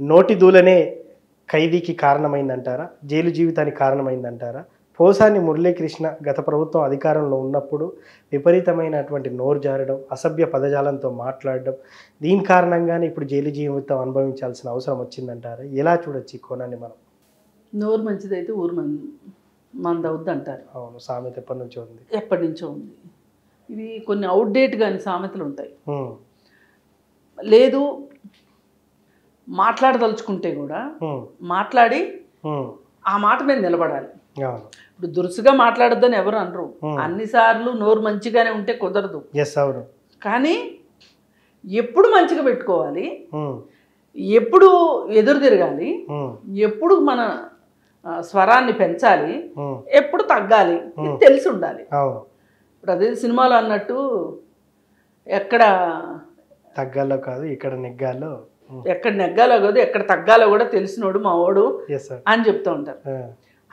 నోటి దూలనే ఖైదీకి కారణమైందంటారా? జైలు జీవితానికి కారణమైందంటారా? పోసాని మురళీకృష్ణ గత ప్రభుత్వం అధికారంలో ఉన్నప్పుడు విపరీతమైనటువంటి నోరు జారడం, అసభ్య పదజాలంతో మాట్లాడడం, దీని కారణంగానే ఇప్పుడు జైలు జీవితం అనుభవించాల్సిన అవసరం వచ్చిందంటారా? ఎలా చూడొచ్చు ఈ కోణాన్ని మనం? నోరు మంచిదైతే ఊరు మందవుద్ది అంటారు. అవును, సామెత ఎప్పటి నుంచో ఉంది. ఎప్పటి నుంచో ఉంది. ఇవి కొన్ని అవుట్డేట్ కానీ సామెతలు ఉంటాయి. లేదు మాట్లాడదలుచుకుంటే కూడా మాట్లాడి ఆ మాట మీద నిలబడాలి. ఇప్పుడు దురుసుగా మాట్లాడొద్దని ఎవరు అనరు. అన్నిసార్లు నోరు మంచిగానే ఉంటే కుదరదు. కానీ ఎప్పుడు మంచిగా పెట్టుకోవాలి, ఎప్పుడు ఎదురు తిరగాలి, ఎప్పుడు మన స్వరాన్ని పెంచాలి, ఎప్పుడు తగ్గాలి తెలిసి ఉండాలి. ఇప్పుడు అదే సినిమాలో అన్నట్టు ఎక్కడ తగ్గాలో కాదు ఇక్కడ నెగ్గాలో, ఎక్కడ నెగ్గాలో కాదు ఎక్కడ తగ్గాలో కూడా తెలిసినోడు మావాడు అని చెప్తూ ఉంటారు.